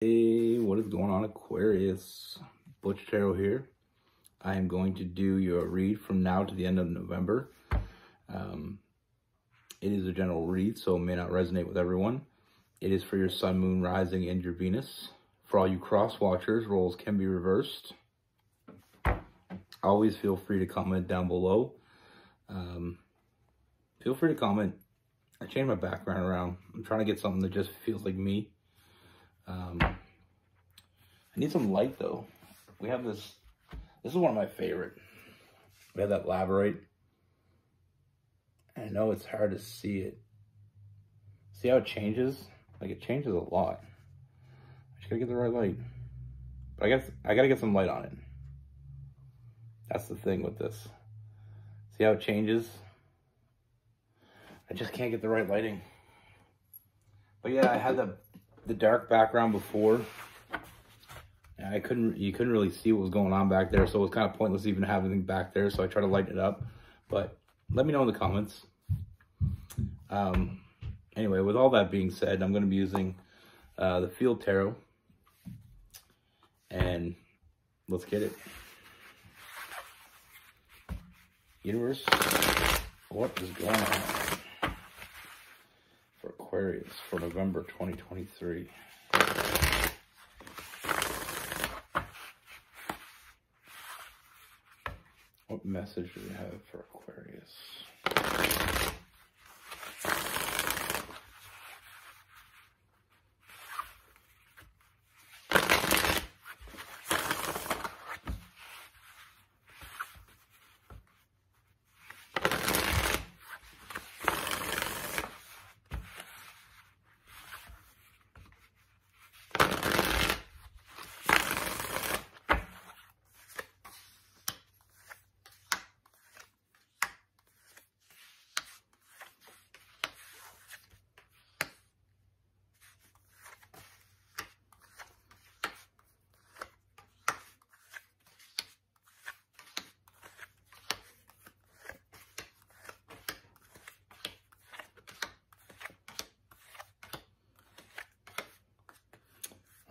Hey, what is going on, Aquarius? Butch here. I am going to do your read from now to the end of November. It is a general read, so it may not resonate with everyone. It is for your sun, moon, rising, and your Venus. For all you cross watchers, roles can be reversed. Always feel free to comment down below. Feel free to comment. I changed my background around. I'm trying to get something that just feels like me. I need some light though. We have this is one of my favorite. We have that labradorite. I know it's hard to see it. See how it changes? Like, it changes a lot. I just gotta get the right light. But I guess I gotta get some light on it. That's the thing with this. See how it changes? I just can't get the right lighting. But yeah, I had the dark background before. And you couldn't really see what was going on back there, so it was kind of pointless even having anything back there, so I tried to lighten it up. But let me know in the comments. Anyway, with all that being said, I'm going to be using the Field Tarot. And let's get it. Universe, what is going on for Aquarius for November 2023? What message do we have for Aquarius?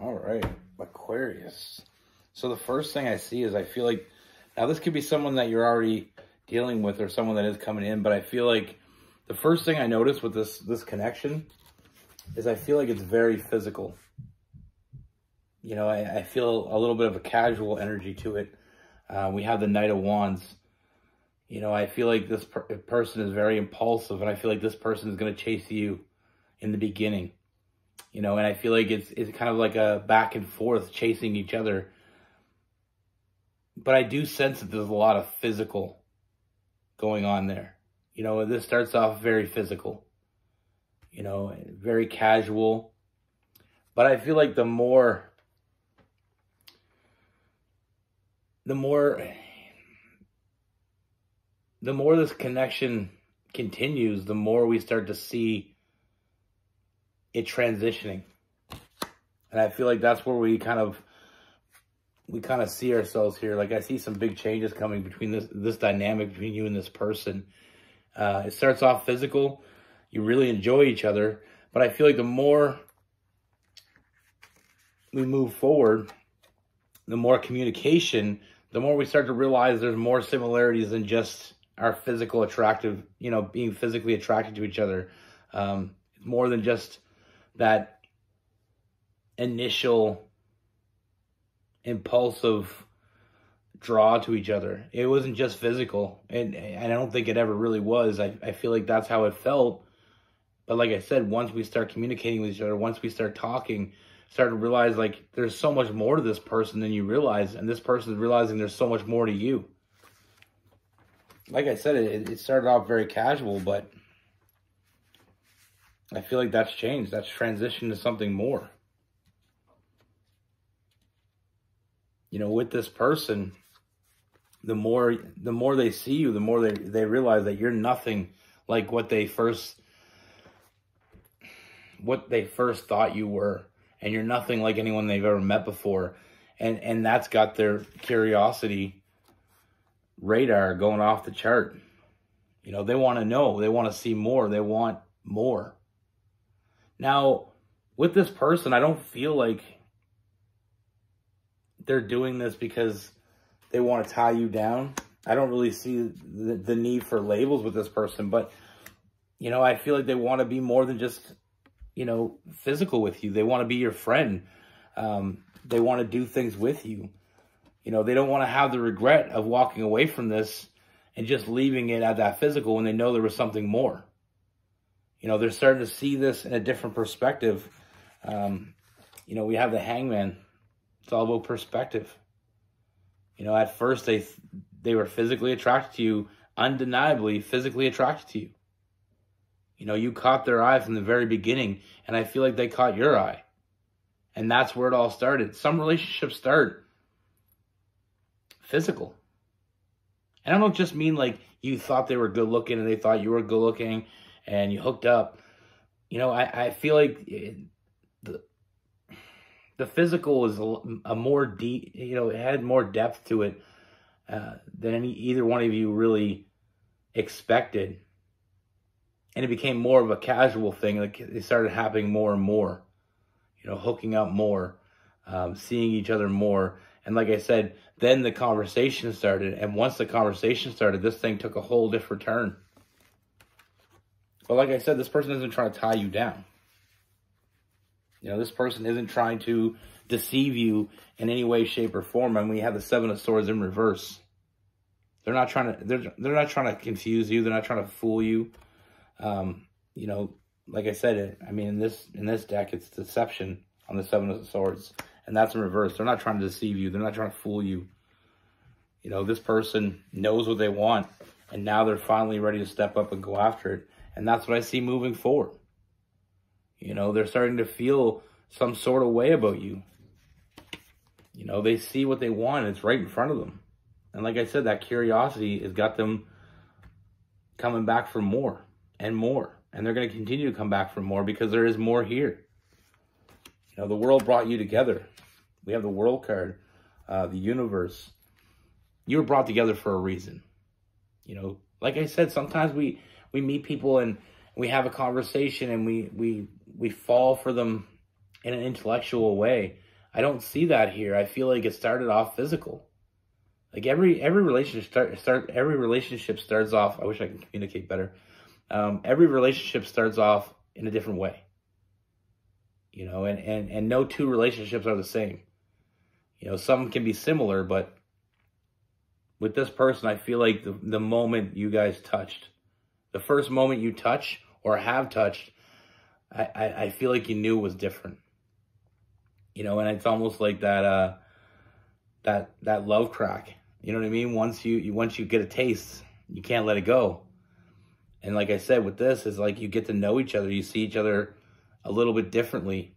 All right, Aquarius. So the first thing I see is I feel like, now this could be someone that you're already dealing with or someone that is coming in, but I feel like the first thing I notice with this connection is I feel like it's very physical. You know, I feel a little bit of a casual energy to it. We have the Knight of Wands. You know, I feel like this person is very impulsive, and I feel like this person is going to chase you in the beginning. You know, and I feel like it's kind of like a back and forth chasing each other. But I do sense that there's a lot of physical going on there. You know, this starts off very physical. You know, very casual. But I feel like the more this connection continues, the more we start to see it transitioning. And I feel like that's where we kind of see ourselves here. Like, I see some big changes coming between this dynamic between you and this person. It starts off physical. You really enjoy each other, but I feel like the more we move forward, the more communication, the more we start to realize there's more similarities than just our physical attractive, you know, being physically attracted to each other. More than just that initial impulsive draw to each other. It wasn't just physical, and I don't think it ever really was. I feel like that's how it felt. But like I said, once we start communicating with each other, once we start talking, start to realize, like, there's so much more to this person than you realize, and this person is realizing there's so much more to you. Like I said, it started off very casual, but I feel like that's changed. That's transitioned to something more. You know, with this person, the more they see you, the more they realize that you're nothing like what they first thought you were, and you're nothing like anyone they've ever met before. And that's got their curiosity radar going off the chart. You know, they want to know, they want to see more, they want more. Now, with this person, I don't feel like they're doing this because they want to tie you down. I don't really see the need for labels with this person, but, you know, I feel like they want to be more than just, you know, physical with you. They want to be your friend. They want to do things with you. You know, they don't want to have the regret of walking away from this and just leaving it at that physical when they know there was something more. You know, they're starting to see this in a different perspective. You know, we have the Hangman. It's all about perspective. You know, at first they were physically attracted to you, undeniably physically attracted to you. You know, you caught their eye from the very beginning, and I feel like they caught your eye. And that's where it all started. Some relationships start physical. And I don't just mean like you thought they were good looking and they thought you were good looking and you hooked up. You know, I feel like the physical is a more deep, you know, it had more depth to it than either one of you really expected. And it became more of a casual thing. Like it started happening more and more, you know, hooking up more, seeing each other more. And like I said, then the conversation started. And once the conversation started, this thing took a whole different turn. But like I said, this person isn't trying to tie you down. You know, this person isn't trying to deceive you in any way, shape, or form. And we have the Seven of Swords in reverse. They're not trying to confuse you. They're not trying to fool you. You know, like I said, I mean, in this deck, it's deception on the Seven of Swords. And that's in reverse. They're not trying to deceive you. They're not trying to fool you. You know, this person knows what they want. And now they're finally ready to step up and go after it. And that's what I see moving forward. You know, they're starting to feel some sort of way about you. You know, they see what they want. And it's right in front of them. And like I said, that curiosity has got them coming back for more and more. And they're going to continue to come back for more because there is more here. You know, the world brought you together. We have the World card, the universe. You were brought together for a reason. You know, like I said, sometimes we meet people and we have a conversation and we fall for them in an intellectual way. I don't see that here. I feel like it started off physical. Like every relationship starts off. I wish I could communicate better. Every relationship starts off in a different way. You know, and no two relationships are the same. You know, some can be similar, but with this person, I feel like the moment you guys touched, the first moment you touch or have touched, I feel like you knew it was different. You know, and it's almost like that love crack. You know what I mean? Once you get a taste, you can't let it go. And like I said, with this, is like you get to know each other. You see each other a little bit differently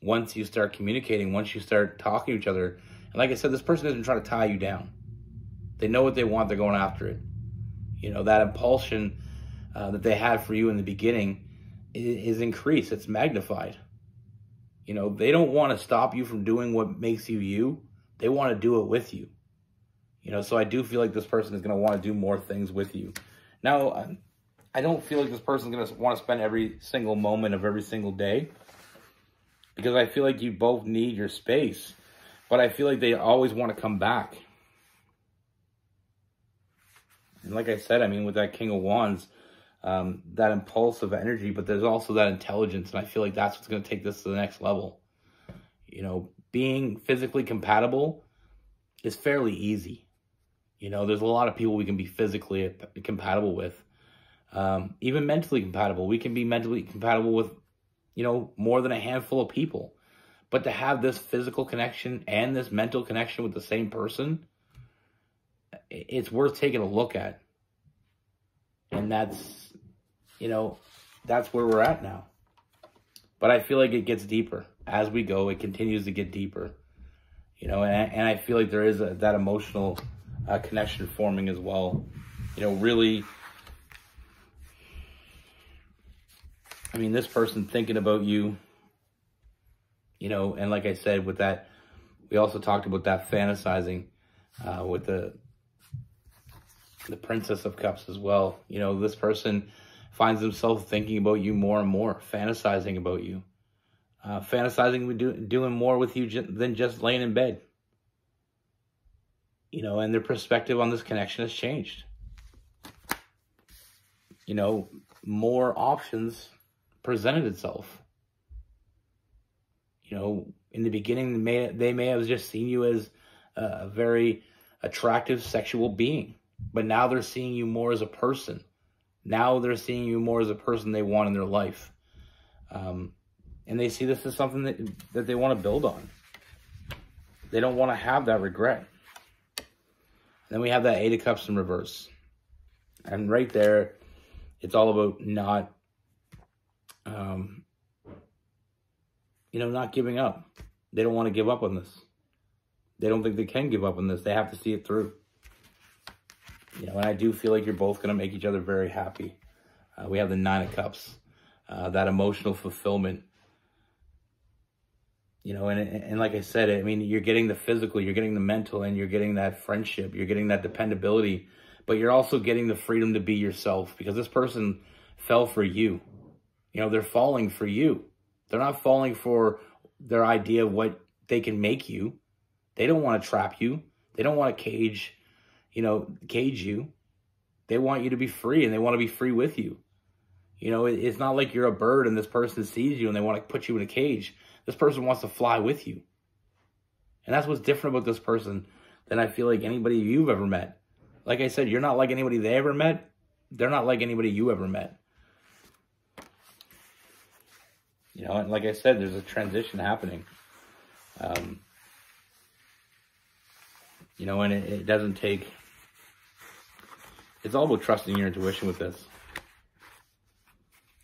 once you start communicating, once you start talking to each other. And like I said, this person isn't trying to tie you down. They know what they want. They're going after it. You know, that impulsion that they had for you in the beginning is increased. It's magnified. You know, they don't want to stop you from doing what makes you you. They want to do it with you. You know, so I do feel like this person is going to want to do more things with you. Now, I don't feel like this person is going to want to spend every single moment of every single day, because I feel like you both need your space, but I feel like they always want to come back. And like I said, I mean, with that King of Wands, that impulsive energy, but there's also that intelligence, and I feel like that's what's going to take this to the next level. You know, being physically compatible is fairly easy. You know, there's a lot of people we can be physically compatible with. Even mentally compatible. We can be mentally compatible with, you know, more than a handful of people. But to have this physical connection and this mental connection with the same person, it's worth taking a look at. And that's, you know, that's where we're at now. But I feel like it gets deeper. As we go, it continues to get deeper. You know, and I feel like there is that emotional connection forming as well. You know, really, I mean, this person thinking about you, you know, and like I said, with that, we also talked about that fantasizing with the Princess of Cups as well. You know, this person finds themselves thinking about you more and more, fantasizing about you. Fantasizing with doing more with you than just laying in bed. you know, and their perspective on this connection has changed. You know, more options presented itself. You know, in the beginning, they may have just seen you as a very attractive sexual being, but now they're seeing you more as a person. Now they're seeing you more as a person they want in their life. And they see this as something that they want to build on. They don't want to have that regret. And then we have that Eight of Cups in reverse. And right there, it's all about not, you know, not giving up. They don't want to give up on this. They don't think they can give up on this. They have to see it through. You know, and I do feel like you're both going to make each other very happy. We have the Nine of Cups, that emotional fulfillment. You know, and like I said, I mean, you're getting the physical, you're getting the mental, and you're getting that friendship, you're getting that dependability, but you're also getting the freedom to be yourself, because this person fell for you. You know, they're falling for you. They're not falling for their idea of what they can make you. They don't want to trap you. They don't want to cage you. They want you to be free, and they want to be free with you. You know, it's not like you're a bird and this person sees you and they want to put you in a cage. This person wants to fly with you. And that's what's different about this person than I feel like anybody you've ever met. Like I said, you're not like anybody they ever met. They're not like anybody you ever met. You know, and like I said, there's a transition happening. You know, and it doesn't take... It's all about trusting your intuition with this.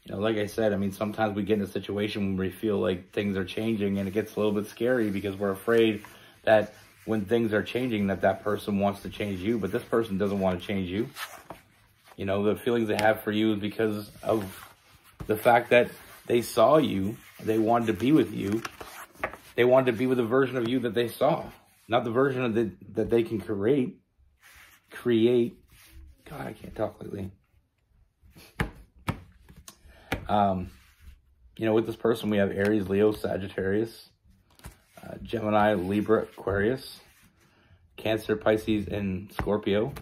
You know, like I said, I mean, sometimes we get in a situation where we feel like things are changing, and it gets a little bit scary because we're afraid that when things are changing, that person wants to change you, but this person doesn't want to change you. You know, the feelings they have for you is because of the fact that they saw you, they wanted to be with you, they wanted to be with the version of you that they saw, not the version of that they can create. God, I can't talk lately. You know, with this person, we have Aries, Leo, Sagittarius, Gemini, Libra, Aquarius, Cancer, Pisces, and Scorpio.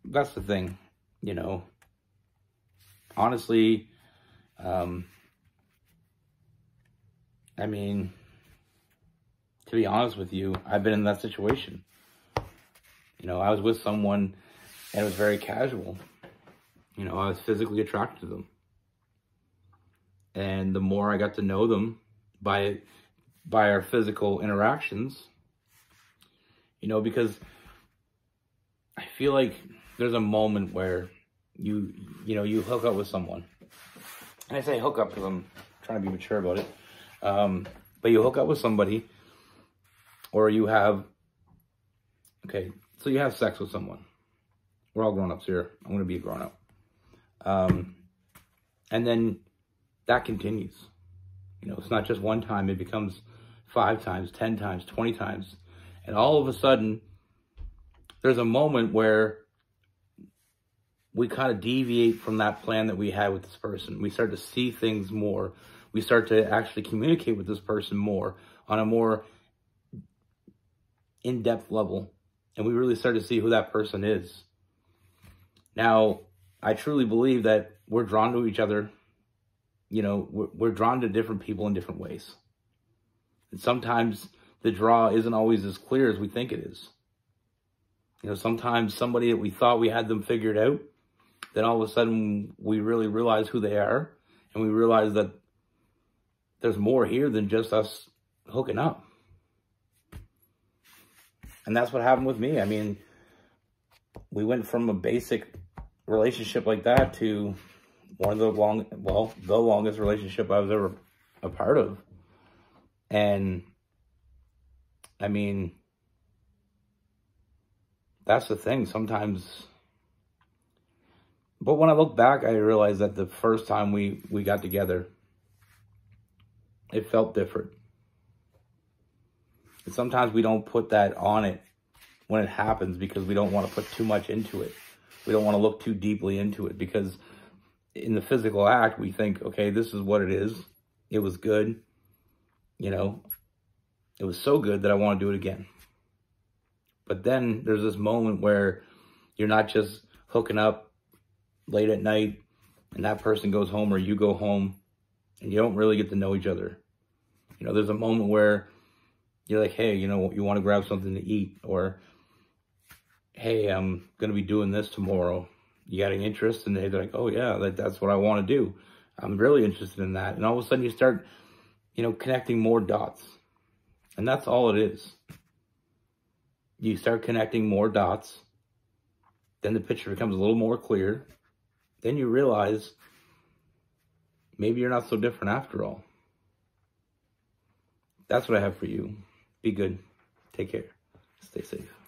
That's the thing, you know. Honestly, I mean, to be honest with you, I've been in that situation. You know, I was with someone and it was very casual. You know, I was physically attracted to them. And the more I got to know them by our physical interactions, you know, because I feel like there's a moment where you hook up with someone. And I say hook up because I'm trying to be mature about it. But you hook up with somebody, or you have, so you have sex with someone. We're all grown-ups here. I'm going to be a grown-up. And then that continues. You know, it's not just one time. It becomes 5 times, 10 times, 20 times. And all of a sudden, there's a moment where we kind of deviate from that plan that we had with this person. We start to see things more. We start to actually communicate with this person more on a more in-depth level. And we really start to see who that person is. Now, I truly believe that we're drawn to each other. You know, we're drawn to different people in different ways. And sometimes the draw isn't always as clear as we think it is. You know, sometimes somebody that we thought we had them figured out, then all of a sudden we really realize who they are. And we realize that there's more here than just us hooking up. And that's what happened with me. I mean, we went from a basic relationship like that to one of the longest relationship I was ever a part of. And I mean, that's the thing sometimes. But when I look back, I realized that the first time we got together, it felt different. And sometimes we don't put that on it when it happens because we don't want to put too much into it. We don't want to look too deeply into it because in the physical act, we think, okay, this is what it is. It was good, you know. It was so good that I want to do it again. But then there's this moment where you're not just hooking up late at night and that person goes home or you go home and you don't really get to know each other. You know, there's a moment where you're like, hey, you know, you want to grab something to eat, or hey, I'm going to be doing this tomorrow. You got any interest? And they're like, oh yeah, that's what I want to do. I'm really interested in that. And all of a sudden you start, you know, connecting more dots. And that's all it is. You start connecting more dots. Then the picture becomes a little more clear. Then you realize maybe you're not so different after all. That's what I have for you. Be good. Take care. Stay safe.